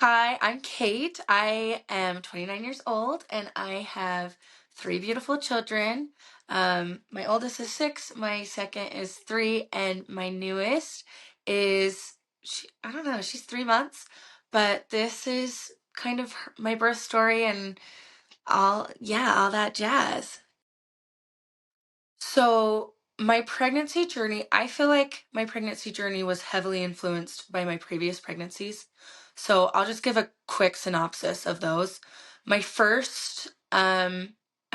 Hi, I'm Kate. I am 29 years old and I have three beautiful children. My oldest is 6, my second is 3, and my newest is, I don't know, she's 3 months. But this is kind of my birth story and all that jazz. So, my pregnancy journey, I feel like my pregnancy journey was heavily influenced by my previous pregnancies. So, I'll just give a quick synopsis of those. My first, I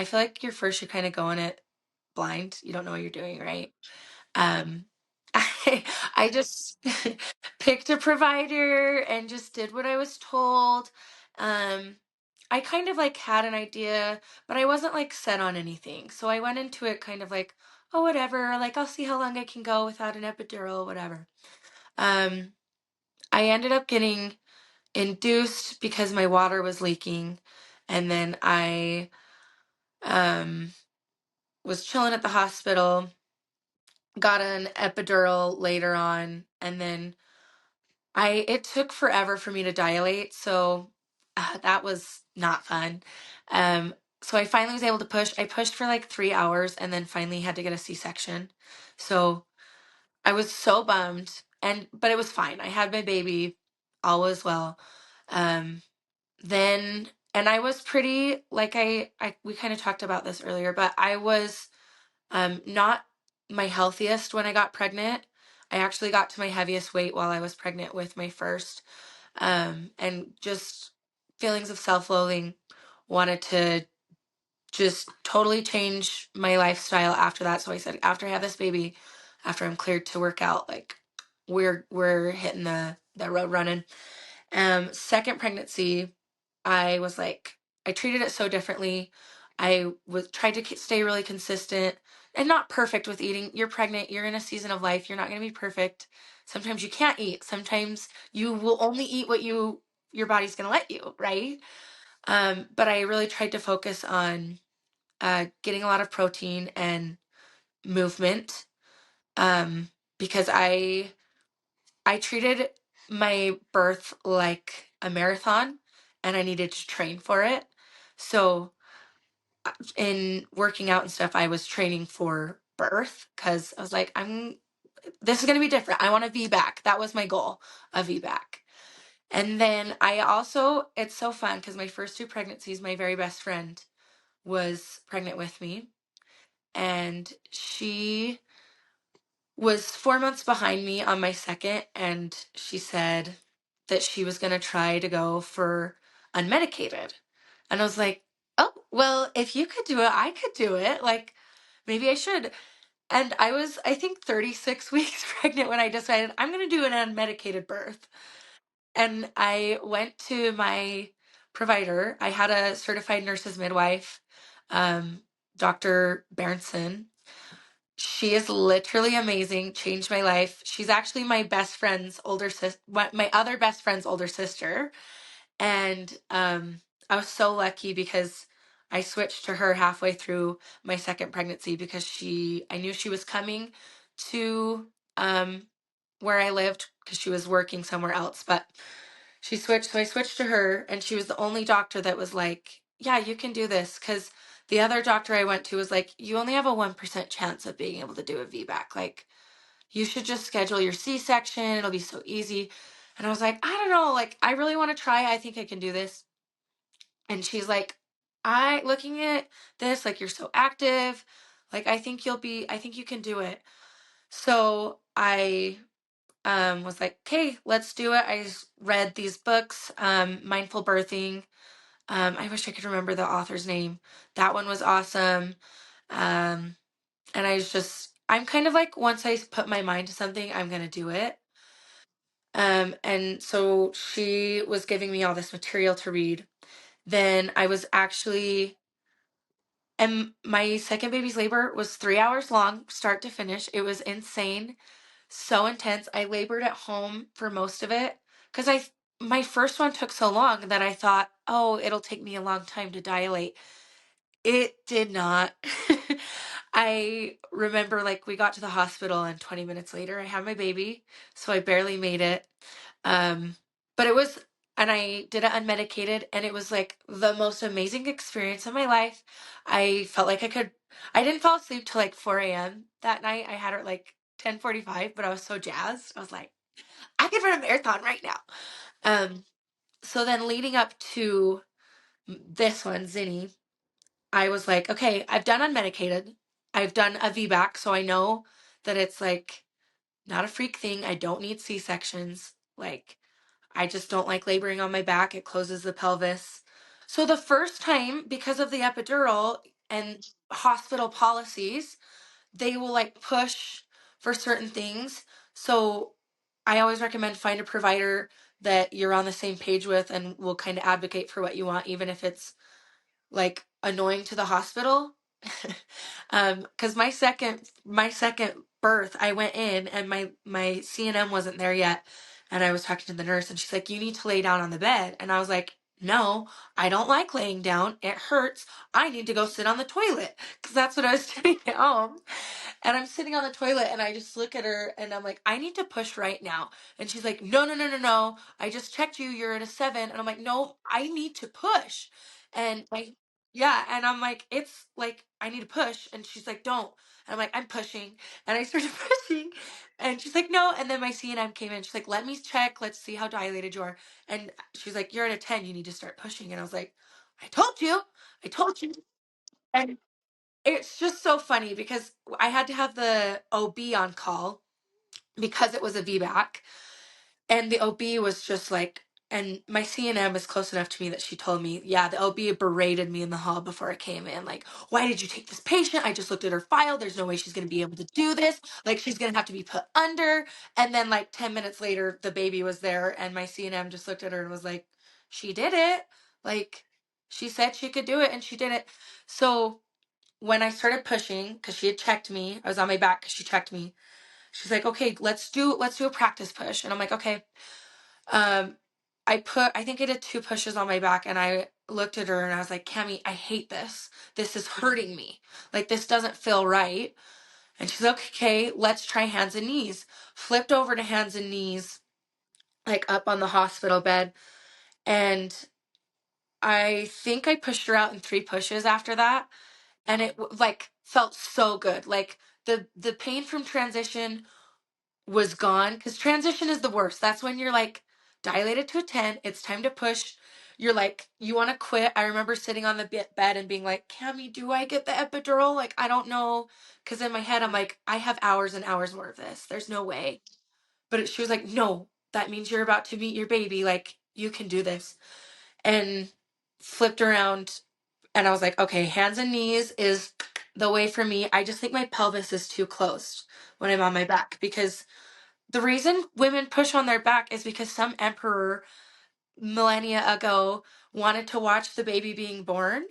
feel like your first, you kind of go in it blind. You don't know what you're doing, right? Um, I just picked a provider and just did what I was told. Um, I kind of like had an idea, but I wasn't like set on anything. So I went into it kind of like, oh, whatever, like I'll see how long I can go without an epidural, whatever. Um, I ended up getting induced because my water was leaking. And then I um, was chilling at the hospital, got an epidural later on, and then it took forever for me to dilate, so that was not fun. So I finally was able to push. I pushed for like 3 hours and then finally had to get a C-section. So I was so bummed, but it was fine. I had my baby, all was well. Um, then and I was pretty like I we kind of talked about this earlier, but I was not my healthiest when I got pregnant. I actually got to my heaviest weight while I was pregnant with my first. And just feelings of self-loathing, wanted to just totally change my lifestyle after that. So I said, after I have this baby, after I'm cleared to work out, like we're hitting the road running. Second pregnancy, I was like, I treated it so differently. I was tried to stay really consistent and not perfect with eating. You're pregnant, you're in a season of life, you're not going to be perfect. Sometimes you can't eat. Sometimes you will only eat what your body's going to let you, right? But I really tried to focus on getting a lot of protein and movement, um, because I treated my birth like a marathon and I needed to train for it. So, in working out and stuff, I was training for birth because I was like, this is going to be different. I want a VBAC. That was my goal, a VBAC. And then it's so fun because my first two pregnancies, my very best friend was pregnant with me, and she was 4 months behind me on my second, and she said that she was going to try to go for unmedicated. And I was like, oh, well, if you could do it, I could do it. Like, maybe I should. And I was, I think, 36 weeks pregnant when I decided I'm going to do an unmedicated birth. And I went to my provider. I had a certified nurse's midwife, um, Dr. Berenson. She is literally amazing, changed my life. She's actually my best friend's older sister, my other best friend's older sister. And I was so lucky because I switched to her halfway through my second pregnancy because I knew she was coming to um, where I lived because she was working somewhere else. But she switched, so I switched to her, and she was the only doctor that was like, "Yeah, you can do this." Because the other doctor I went to was like, "You only have a 1% chance of being able to do a VBAC. Like, you should just schedule your C-section. It'll be so easy." And I was like, I don't know, like, I really want to try. I think I can do this. And she's like, looking at this, like, you're so active. Like, I think you can do it. So I was like, okay, let's do it. I read these books, Mindful Birthing. I wish I could remember the author's name. That one was awesome. Um, and I'm kind of like, once I put my mind to something, I'm going to do it. And so she was giving me all this material to read. Then and my second baby's labor was 3 hours long, start to finish. It was insane, so intense. I labored at home for most of it because my first one took so long that I thought, oh, it'll take me a long time to dilate. It did not. I remember, like, we got to the hospital and 20 minutes later I had my baby, so I barely made it. Um, but and I did it unmedicated, and it was like the most amazing experience of my life. I felt like I didn't fall asleep till like 4 a.m. that night. I had her at like 10:45, but I was so jazzed. I was like, I could run a marathon right now. So then leading up to this one, Zinni, I was like, okay, I've done unmedicated. I've done a VBAC, so I know that it's like not a freak thing. I don't need C-sections. Like, I just don't like laboring on my back. It closes the pelvis. So the first time, because of the epidural and hospital policies, they will like push for certain things. So I always recommend find a provider that you're on the same page with and will kind of advocate for what you want, even if it's like annoying to the hospital. Because my second birth, I went in and my CNM wasn't there yet, and I was talking to the nurse, and she's like, "You need to lay down on the bed," and I was like, "No, I don't like laying down. It hurts. I need to go sit on the toilet," because that's what I was doing at home. And I'm sitting on the toilet, and I just look at her, and I'm like, "I need to push right now," and she's like, "No, no, no, no, no. I just checked you. You're at a 7," and I'm like, "No, I need to push." And like, yeah, and I'm like, it's like I need to push, and she's like, don't. And I'm like, I'm pushing, and I started pushing, and she's like, no. And then my CNM came in. She's like, let me check. Let's see how dilated you are. And she's like, you're at a 10. You need to start pushing. And I was like, I told you, I told you. And it's just so funny because I had to have the OB on call because it was a VBAC. And the OB was just like, and my CNM is close enough to me that she told me, yeah, the OB berated me in the hall before I came in. Like, why did you take this patient? I just looked at her file. There's no way she's going to be able to do this. Like, she's going to have to be put under. And then, like, 10 minutes later, the baby was there. And my CNM just looked at her and was like, she did it. Like, she said she could do it, and she did it. So when I started pushing, because she had checked me, I was on my back because she checked me. She's like, okay, let's do a practice push. And I'm like, okay. Um, I think I did 2 pushes on my back, and I looked at her and I was like, Cami, I hate this. This is hurting me. Like, this doesn't feel right. And she's like, okay, let's try hands and knees. Flipped over to hands and knees, like up on the hospital bed. And I think I pushed her out in 3 pushes after that. And it like felt so good. Like the pain from transition was gone, because transition is the worst. That's when you're like dilated to a 10. It's time to push. You're like, you want to quit. I remember sitting on the bed and being like, Cami, do I get the epidural? Like, I don't know. Because in my head, I'm like, I have hours and hours more of this. There's no way. But she was like, no, that means you're about to meet your baby. Like, you can do this. And flipped around, and I was like, okay, hands and knees is the way for me. I just think my pelvis is too close when I'm on my back, because the reason women push on their back is because some emperor millennia ago wanted to watch the baby being born.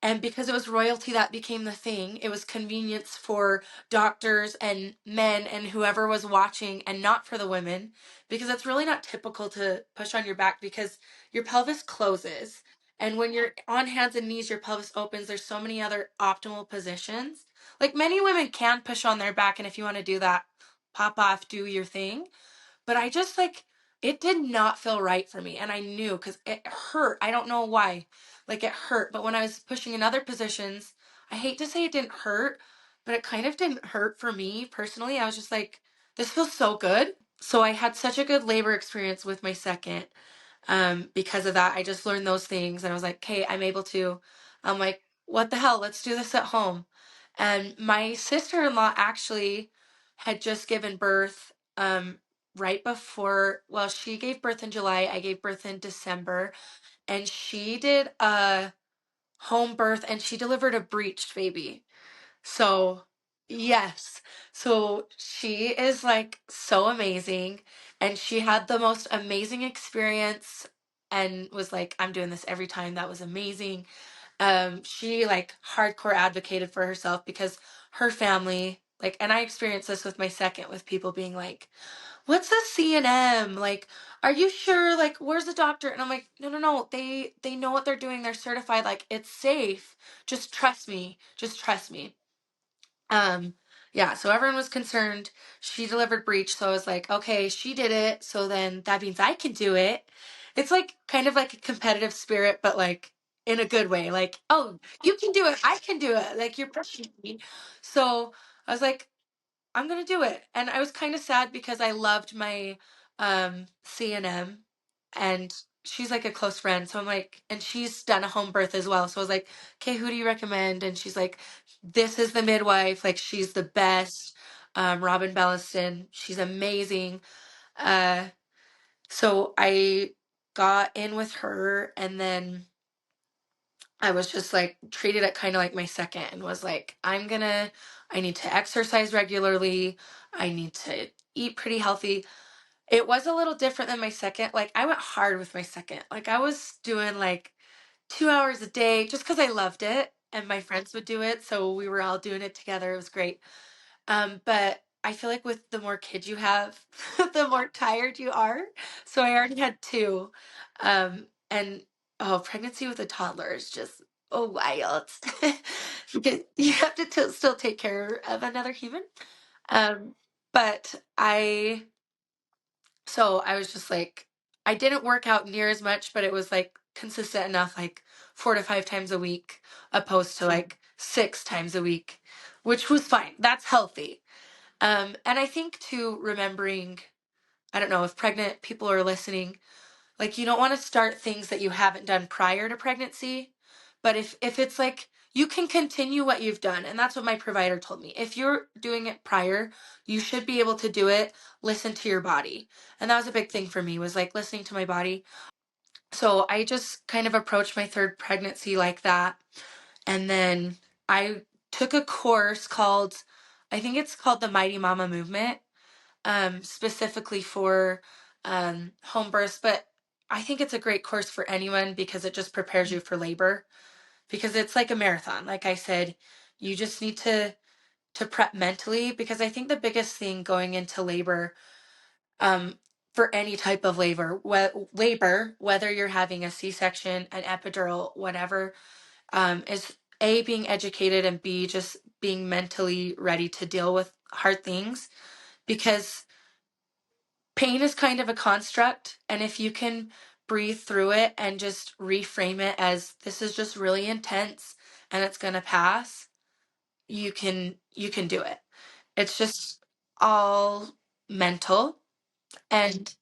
And because it was royalty that became the thing, it was convenience for doctors and men and whoever was watching, and not for the women. Because it's really not typical to push on your back, because your pelvis closes. And when you're on hands and knees, your pelvis opens. There's so many other optimal positions. Like, many women can push on their back, and if you want to do that, pop off, do your thing. But I just like, it did not feel right for me. And I knew, because it hurt. I don't know why. Like, it hurt. But when I was pushing in other positions, I hate to say it didn't hurt, but it kind of didn't hurt for me personally. I was just like, this feels so good. So I had such a good labor experience with my second. Because of that, I just learned those things, and I was like, okay, I'm like, what the hell? Let's do this at home. And my sister-in-law actually had just given birth right before, well, she gave birth in July, I gave birth in December, and she did a home birth, and she delivered a breached baby. So, yes. So she is like so amazing, and she had the most amazing experience, and was like, I'm doing this every time. That was amazing. She like hardcore advocated for herself, because her family, like, and I experienced this with my second, with people being like, what's a CNM? Like, are you sure? Like, where's the doctor? And I'm like, no, no, no. They know what they're doing. They're certified. Like, it's safe. Just trust me. Just trust me. Um, yeah, so everyone was concerned. She delivered breech, so I was like, okay, she did it, so then that means I can do it. it's like kind of like a competitive spirit, but like in a good way. Like, oh, you can do it. I can do it. Like you're pushing me. So I was like, I'm gonna do it. And I was kind of sad because I loved my CNM, and she's like a close friend. So I'm like, and she's done a home birth as well. So I was like, okay, who do you recommend? And she's like, this is the midwife. Like she's the best. Robin Belliston. She's amazing. Uh, so I got in with her, and then I was just like treated it kind of like my second, and was like, I need to exercise regularly. I need to eat pretty healthy. It was a little different than my second. Like I went hard with my second. Like I was doing like 2 hours a day just because I loved it and my friends would do it. So we were all doing it together. It was great. But I feel like with the more kids you have, the more tired you are. So I already had two. And oh, pregnancy with a toddler is just wild. Because you have to still take care of another human. Um, but I was just like, I didn't work out near as much, but it was like consistent enough, like 4 to 5 times a week, opposed to like 6 times a week, which was fine. That's healthy. And I think too, remembering, I don't know if pregnant people are listening, like you don't want to start things that you haven't done prior to pregnancy. But if it's like you can continue what you've done, and that's what my provider told me. If you're doing it prior, you should be able to do it, listen to your body. And that was a big thing for me, was like listening to my body. So I just kind of approached my third pregnancy like that. And then I took a course called, I think it's called the Mighty Mama Movement, specifically for home births. But I think it's a great course for anyone because it just prepares you for labor. Because it's like a marathon. Like I said, you just need to prep mentally, because I think the biggest thing going into labor, um, for any type of labor, whether you're having a C-section, an epidural, whatever, is A, being educated, and B, just being mentally ready to deal with hard things, because pain is kind of a construct. And if you can breathe through it and just reframe it as this is just really intense and it's going to pass, you can do it. It's just all mental. And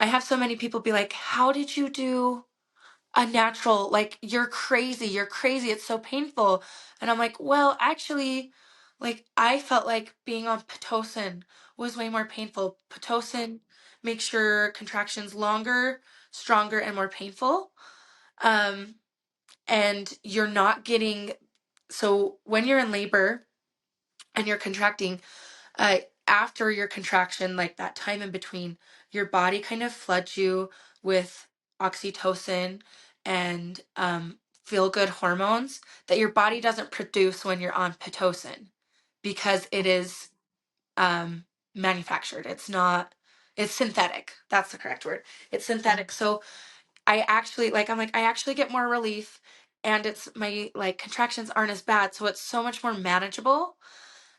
I have so many people be like, how did you do a natural? Like, you're crazy, it's so painful. And I'm like, well, actually, like I felt like being on Pitocin was way more painful. Pitocin makes your contractions longer, stronger, and more painful. um and you're not getting, so when you're in labor and you're contracting, uh after your contraction, like that time in between, your body kind of floods you with oxytocin and feel good hormones that your body doesn't produce when you're on Pitocin, because it is um manufactured. It's not, it's synthetic. That's the correct word. It's synthetic. So I actually, like, I'm like, I actually get more relief, and it's my like contractions aren't as bad, so it's so much more manageable.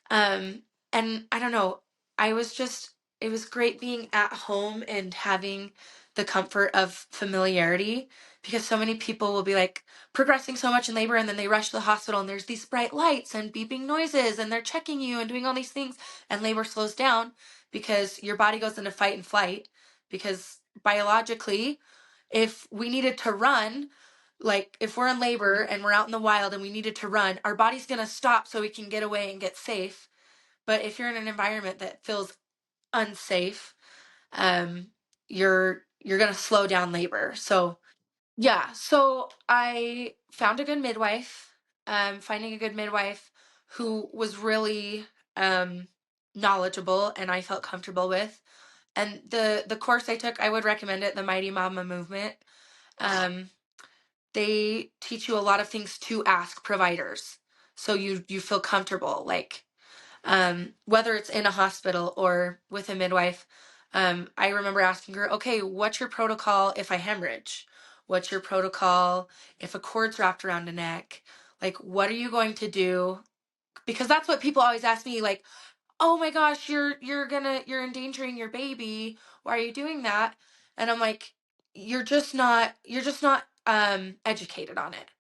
um, and I don't know, I was just, it was great being at home and having the comfort of familiarity, because so many people will be like progressing so much in labor and then they rush to the hospital and there's these bright lights and beeping noises and they're checking you and doing all these things, and labor slows down because your body goes into fight and flight, because biologically, if we needed to run, like if we're in labor and we're out in the wild and we needed to run, our body's going to stop so we can get away and get safe. But if you're in an environment that feels unsafe, um, you're going to slow down labor. So yeah, so I found a good midwife. Finding a good midwife who was really knowledgeable and I felt comfortable with. And the course I took, I would recommend it, the Mighty Mama Movement. Um, they teach you a lot of things to ask providers, so you feel comfortable, like whether it's in a hospital or with a midwife. I remember asking her, okay, what's your protocol if I hemorrhage? What's your protocol if a cord's wrapped around a neck? Like, what are you going to do? Because that's what people always ask me, like, oh my gosh, you're endangering your baby. Why are you doing that? And I'm like, you're just not educated on it.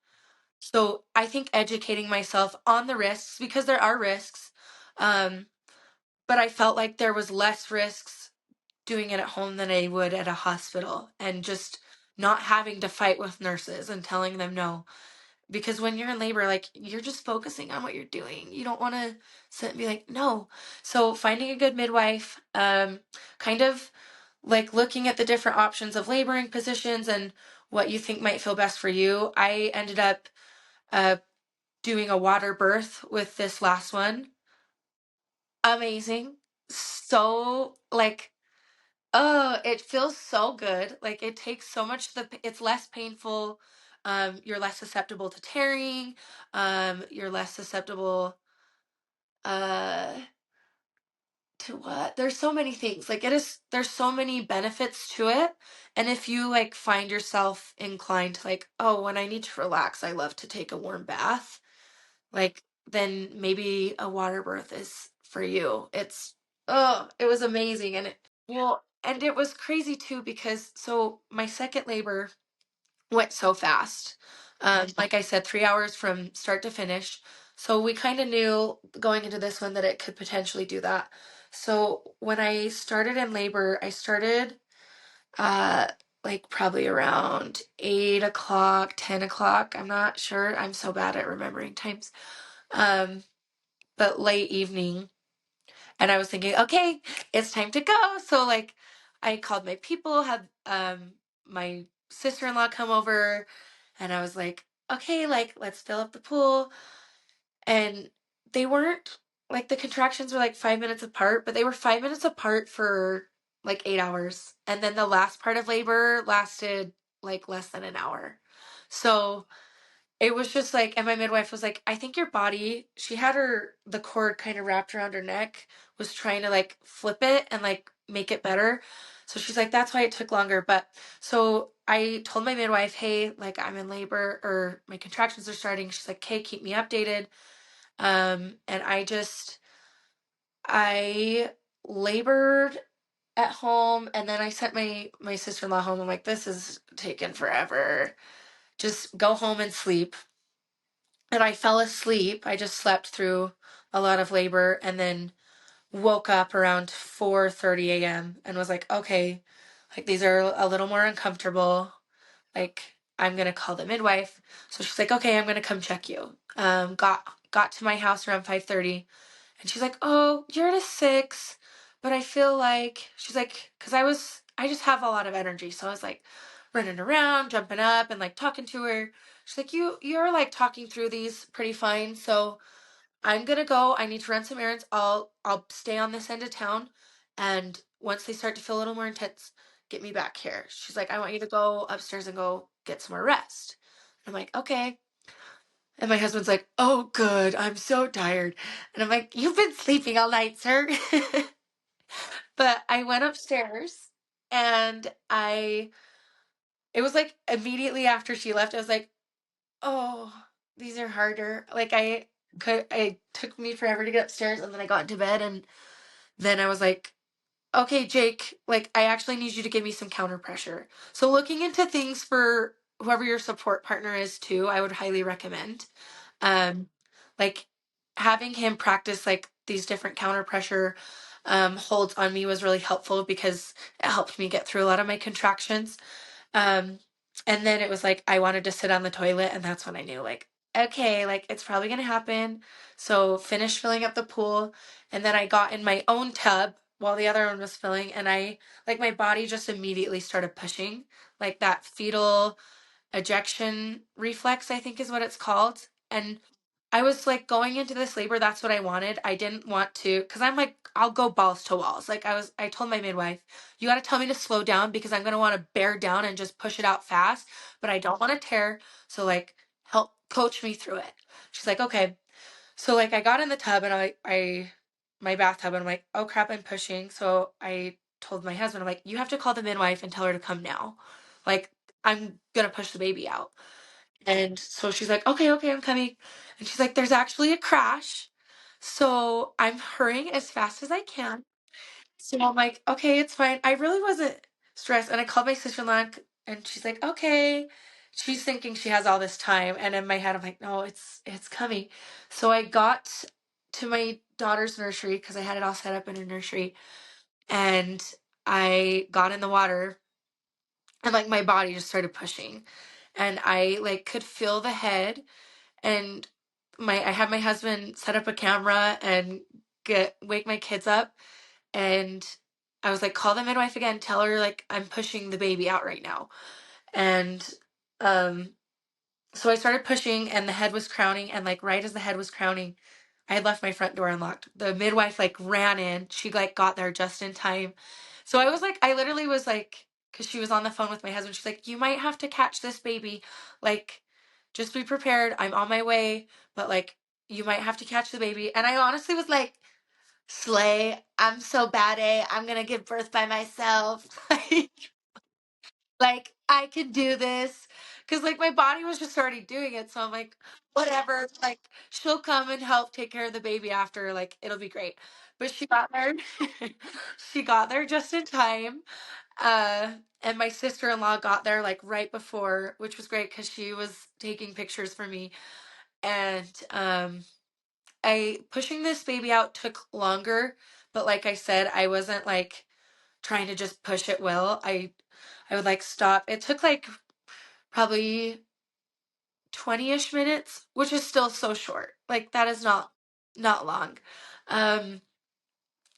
So I think educating myself on the risks, because there are risks, um, but I felt like there was less risks doing it at home than I would at a hospital, and just not having to fight with nurses and telling them no. Because when you're in labor, like, you're just focusing on what you're doing. You don't want to sit and be like, no. So finding a good midwife, kind of like looking at the different options of laboring positions and what you think might feel best for you. I ended up uh, doing a water birth with this last one. Amazing. So, like, oh, it feels so good. Like, it takes so much it's less painful. You're less susceptible to tearing. You're less susceptible uh to what? There's so many things. Like, there's so many benefits to it. And if you like find yourself inclined to like, oh, when I need to relax, I love to take a warm bath, like, then maybe a water birth is for you. It was amazing. And it was crazy too, because so my second labor went so fast. Like I said, 3 hours from start to finish. So we kind of knew going into this one that it could potentially do that. So when I started in labor, I started uh like probably around 8 o'clock, 10 o'clock. I'm not sure. I'm so bad at remembering times. Um, but late evening. And I was thinking, okay, it's time to go. So like I called my people, had my sister-in-law come over, and I was like, okay, like let's fill up the pool. And they weren't like, the contractions were like 5 minutes apart, but they were 5 minutes apart for like 8 hours. And then the last part of labor lasted like less than an hour. So it was just like, and my midwife was like, I think your body, she had the cord kind of wrapped around her neck, was trying to like flip it and like make it better. So she's like, that's why it took longer. But so I told my midwife, hey, like I'm in labor, or my contractions are starting. She's like, okay, keep me updated. And I labored at home, and then I sent my sister-in-law home. I'm like, this is taking forever. Just go home and sleep. And I fell asleep. I just slept through a lot of labor, and then woke up around 4:30 a.m. and was like, okay, like these are a little more uncomfortable. Like, I'm gonna call the midwife. So she's like, okay, I'm gonna come check you. Got to my house around 5:30, and she's like, oh, you're at a 6, but I feel like, she's like, because I just have a lot of energy, so I was like running around, jumping up, and like talking to her. She's like, you're like talking through these pretty fine, so I'm gonna go. I need to run some errands. I'll stay on this end of town, and once they start to feel a little more intense, get me back here. She's like, I want you to go upstairs and go get some more rest. I'm like, okay. And my husband's like, oh, good. I'm so tired. And I'm like, you've been sleeping all night, sir. But I went upstairs, and it was like immediately after she left, I was like, oh, these are harder. Like, it took me forever to get upstairs, and then I got into bed, and then I was like, okay, Jake, like, I actually need you to give me some counter pressure. So looking into things for whoever your support partner is too, I would highly recommend. Um, like, having him practice like these different counter pressure holds on me was really helpful, because it helped me get through a lot of my contractions. Um, and then it was like I wanted to sit on the toilet, and that's when I knew, like, okay, like it's probably gonna happen. So finished filling up the pool, and then I got in my own tub while the other one was filling, and my body just immediately started pushing, like that fetal ejection reflex, I think is what it's called. And I was like, going into this labor, that's what I wanted. I didn't want to, because I'm like, I'll go balls to walls. Like, I told my midwife, you got to tell me to slow down, because I'm going to want to bear down and just push it out fast, but I don't want to tear. So, like, help coach me through it. She's like, okay. So, like, I got in the tub, and my bathtub, and I'm like, oh crap, I'm pushing. So I told my husband, I'm like, you have to call the midwife and tell her to come now. Like, I'm going to push the baby out. And so she's like, okay, okay, I'm coming. And she's like, there's actually a crash. So I'm hurrying as fast as I can. So I'm like, okay, it's fine. I really wasn't stressed. And I called my sister-in-law, And she's like, okay. She's thinking she has all this time. And in my head, I'm like, no, it's coming. So I got to my daughter's nursery because I had it all set up in a nursery. And I got in the water and like my body just started pushing. And I like could feel the head and I had my husband set up a camera and get wake my kids up and I was like, call the midwife again, tell her like I'm pushing the baby out right now. And um so I started pushing and the head was crowning and like right as the head was crowning, I had left my front door unlocked. The midwife like ran in. She like got there just in time. So I was like, I literally was like, because she was on the phone with my husband. She's like, you might have to catch this baby. Like, just be prepared. I'm on my way, but like, you might have to catch the baby. And I honestly was like, slay, I'm so bad at. I'm gonna give birth by myself. Like I can do this because like my body was just already doing it, so I'm like whatever, like she'll come and help take care of the baby after, like it'll be great. But she got there. She got there just in time. uh and my sister-in-law got there like right before, which was great because she was taking pictures for me. And I pushing this baby out took longer, but like I said, I wasn't like trying to just push it well. I would like stop. It took like probably 20-ish minutes, which is still so short. Like that is not long. Um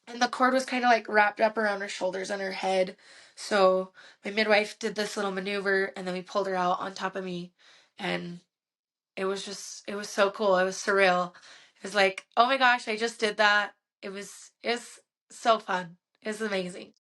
and the cord was kind of like wrapped up around her shoulders and her head. So my midwife did this little maneuver and then we pulled her out on top of me and it was so cool. It was surreal. It was like, "Oh my gosh, I just did that." It was so fun. It was amazing.